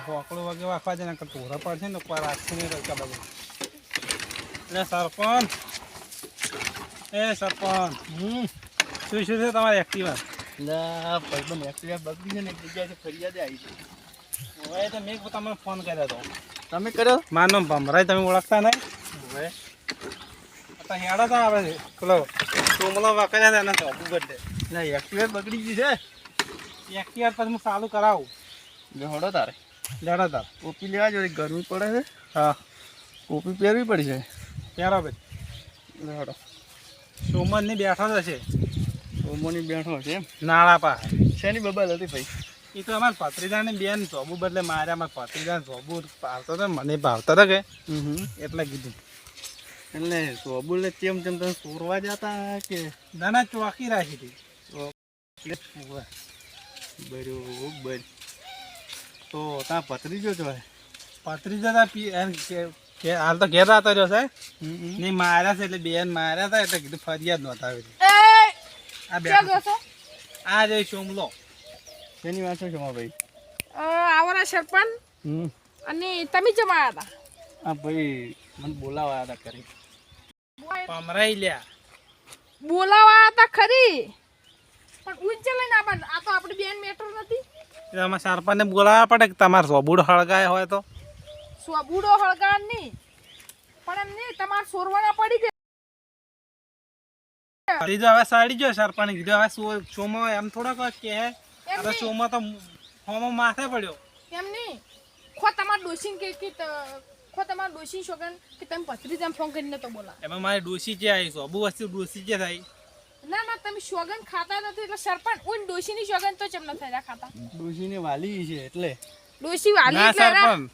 હોકળો વગે વાખવા છે ને ટોરા પડશે ને કોઈ રાખશે નહીં રચા બધું. એટલે સરપંચ સરપંચ શું છે તમારે એક્ટિવા? ભાઈબંધ એક્ટિવા બગડી છે ને એક જગ્યાએ ફરિયાદ આવી છે. હવે તો મેં તમને ફોન કર્યો હતો. તમે કર્યો? મારું નામ ભમરાય, તમે ઓળખતા નહીં? હવે અત્યારે હેડો તો આવે છે પેલો ચોમલો વાકર્યા હતા એના શોપ બદલે. ના એક્ટિવા બગડી ગઈ છે. એક્ટિવા પછી હું ચાલુ કરાવું. હડો તારે લેડો તાર કોપી લેવા જોઈએ, ગરમી પડે છે. હા કોપી પહેરવી પડશે. પહેરો ભાઈ. હડો સોમનની બેઠો જ હશે. સોમોની બેઠો છે એમ? નાળા પા શેની બબાલ હતી ભાઈ? એ તો અમારા ભત્રીજાની બેન જોબુ બદલે મારે અમારા ભત્રીજાને જોબુ ભાવતો હતો, મને ભાવતો હતો કે એટલે કીધું. એટલે સોબુલે તેમ તેમ તમે ચોરવા જતા કે? ના ચોકી રાખી હતી. બરોબર. તો ત્યાં ભત્રીજો છો? ભત્રીજા હાલ તો ઘેર આવતો રહ્યો છે નહીં, માર્યા છે એટલે બેન માર્યા હતા એટલે કીધું ફરિયાદ નોંધાવી હતી. આ બે આ જે સોમલો શેની વાત છે ભાઈ? આવરા સરપંચ અને તમે જમા હતા? હા ભાઈ મને બોલાવા હતા કરી પમરાઈ લ્યા. બોલાવા હતા ખરી, પણ ઉચ્ચ લઈને આવવાનું. આ તો આપણી બેન મેટર નથી. એટલે અમારા સરપંચને બોલાવવા પડે કે તમારે સોબુડ હળગાય હોય તો? સ્વબુડો હળગાર નહીં, પણ એમ નહીં તમારે સોરવાના પડી ગયા. ફરીજો હવે સાડી ગયો સરપંચ કીધું હવે સોમો એમ થોડા કોઈ કે હવે સોમો તો હોમો માથે પડ્યો. એમ નહીં ખો તમારે ડોસીને કે ખો તમારે ડોસી છોકરાને કે તમે ભત્રીજાને ફોન કરીને તો બોલા. એમાં મારી ડોસી જે આવી સોબુ વસ્તુ ડોસી જે થાય. ના તમે સોગન ખાતા નથી એટલે સરપંચ ઉન ડોસીની સોગન તો ચમ ન થયા ખાતા? ડોશીને વાલી છે એટલે ડોસી વાલી ના એટલે સરપંચ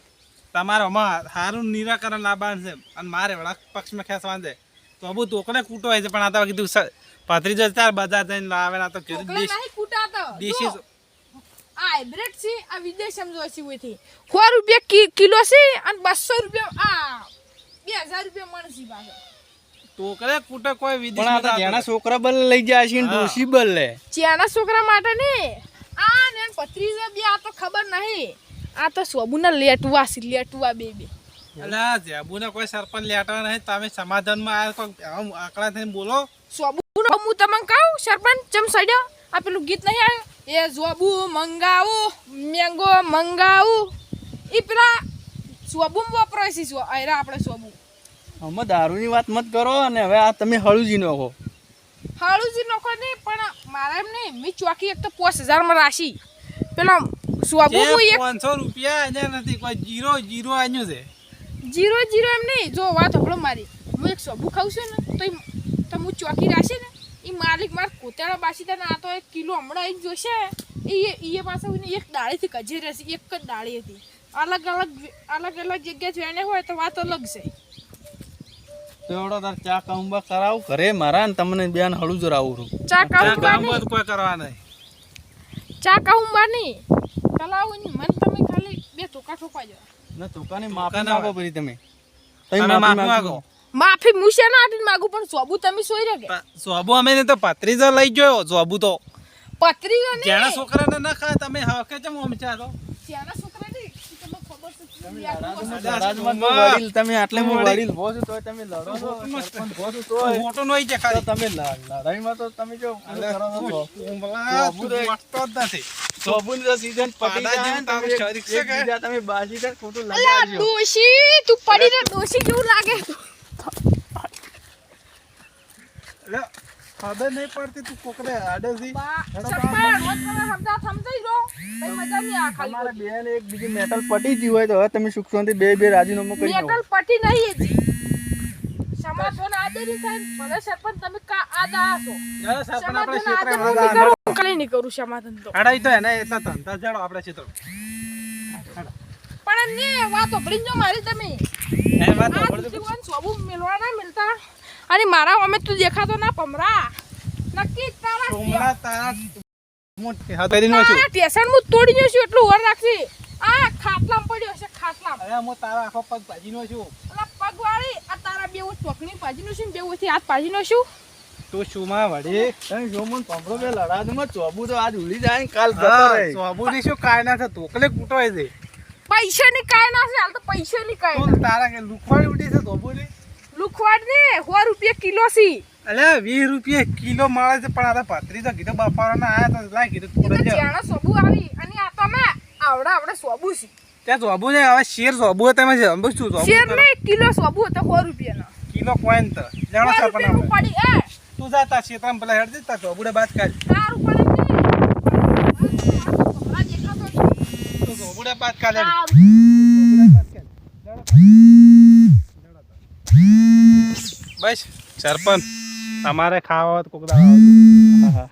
તમારે આમાં સારું નિરાકરણ લાવવાનું છે અને મારે વડા પક્ષમાં ખેંચવાનું છે. તો અબુ તોકને કૂટો હોય છે પણ આ તો કીધું ભત્રીજો ચાર બજાર જઈને લાવે ના તો કીધું ઓકલે નહીં કૂટાતો. દેશી આ હાઇબ્રિડ છે, આ વિદેશ સમજો છે ઓથી 100 રૂપિયા કિલો છે અને 200 રૂપિયા આ 2000 રૂપિયા મણસી પાછો. તોકરે કૂટો કોઈ પણ વિદેશ આ તો જેના છોકરા બલ લઈ જાય છે ને ડોશી બલ લે. ચેના છોકરા માટે ને આ ને ભત્રીજા બે આ તો ખબર નહીં. આ તો સોબુના લેટવા છે, લેટવા બે અલા જેબુને કોઈ સરપંચ લેટા નહીં, તમે સમાધાનમાં આ કોઈ આંકડા થઈને બોલો. સોબુનો હું તમને કહું સરપંચ ચમ સડ્યો આ પેલું ગીત નહીં આવ્યું એ જોબુ મંગાવું મેંગો મંગાવું ઈ પેલા સોબુ વપરાય છે. આયરા આપણે સોબુ અમે દારૂની વાત મત કરો અને હવે આ તમે હળુજી નાખો. હાળુજી નોખો નહીં પણ મારા એમ નહીં મેં ચોકી એક તો 5000 માં રાશી પેલા સોબુ જે હું એક 500 રૂપિયા એને નથી કોઈ જીરો આન્યું છે. 0 એમ નહીં જો વાત હબળો મારી હું એક સોબુ ખાઉં છું ને તો હું ચોકી રાશી ને એ માલિક માર કોતાળા બાસી તને આ તો 1 કિલો હમણાં એક જોશે એ પાછળ એક ડાળીથી કજે રહેશે. એક જ ડાળી હતી, અલગ અલગ જગ્યાએ જોઈને હોય તો વાત અલગ છે. તેવડો તાર ચા કાઉંબા કરાવું ઘરે મારા ને તમને બેન હળું જરાવું છું. ચા કામ કાઉંબા કોઈ કરવા નહીં. ચા કાઉંબા નહીં તલાવું મન તમે ખાલી 2 ટોકા ઠોપાજો ને તોકાની માફી માંગો પરી તમે. તમે માફી માંગો. માફી મુશે ના આટી માંગુ પણ સોબુ તમે સોઈ રહ્યા કે સોબુ અમે તો ભત્રીજો લઈ ગયો. જોબુ તો પત્રીજો ને જેના છોકરાને ના ખાય તમે હા કે ચમ ઓમ ચાલો ત્યાંના છોકરા ને તમને ખબર છે તમે આટલે હું વડીલ ભો છું તોય તમે લડો છો. સરપંચ ભો છું તોય મોટો નોઈ છે ખાલી તમે લડાઈમાં તો તમે જો કરો છો. વાટતો જ નથી. સોબુની તો સીઝન પતી પાડા જાય જેમ ને તમે તમે શરીક છે કે? એકબીજા તમે બાજી કર ખોટું અલા લગાડજો. ડોશી તું પડી ને ડોશી કેવું લાગે ખબર નહીં પડતી તું કોકરે આડેથી સરપંચ રોજ તમે સમજાઈ જો ભાઈ મજા નહીં આ ખાલી તમારા બેન એક બીજી મેટલ પટી ગઈ હોય તો હવે તમે સુખ શાંતિ બે રાજીનામું કરી દો. મેટલ પટી નહીં હતી સમાધાન આદેરી થાય ભલે સરપંચ તમે કા આદા છો આપણે સમાધાન કઈ નહીં કરું સમાધાન તો અડાઈ તો એને એટલા ધંધા જાડો આપણે ચિત્રો પણ ને વાતો ભરી જો મારી તમે એ વાત આ જીવન સોબુ મેલવા ના મિલતા અને મારા અમે તું દેખાતો ના પમરા નક્કી તારા સોમલા તારા મોટી હતરી નો છું. ટેશન હું તોડી ગયો છું એટલું ઓર રાખી આ ખાટલામ પડ્યો છે ખાટલામ અરે હું તારા આખો પગ ભાજી નો છું. અલા પગવાળી આ તારા બેવ ચોકણી ભાજીનો છું બેવ થી હાથ ભાજીનો છું તું શું માં વળી તમે જો મને પંપરો બે લડાદમાં ચોબુ તો આજ ઉડી જાય ને કાલ જતો રહે. સોબુ ની શું કાય ના થતું ઓકલે કૂટવાય છે. પૈસાની કાંઈ ના છે હાલ તો પૈસાની કાંઈ તું તારા કે લુખવાડી ઉઠી છે તો બોલે લુખવાડ ને 100 રૂપિયા કિલો છે અલે 20 રૂપિયા કિલો મળે છે પણ આ પત્રી તો કીધું બપારાના આયા તો લાય કીધું એ તો થોડો ચેણા સોબુ આવી અને આ તો અમે આવડે સોબુ છે ત્યાં જોબુ ને હવે શેર જોબુ તમે છે અંબુ શું જોબુ શેર ને કિલો સોબુ હતો 100 રૂપિયાનો કિલો કોઈન તો જાણો સર પણ પડી એ તું જા તા શેતરામ પેલા હેડ દે તા જોબુડે બાત કાઢ સારું પડે આ જેટલો તો તું જોબુડે બાત કાઢ સારું. બસ સરપંચ તમારે ખાવા હોય તો કોક દાડા આવજો. હા હા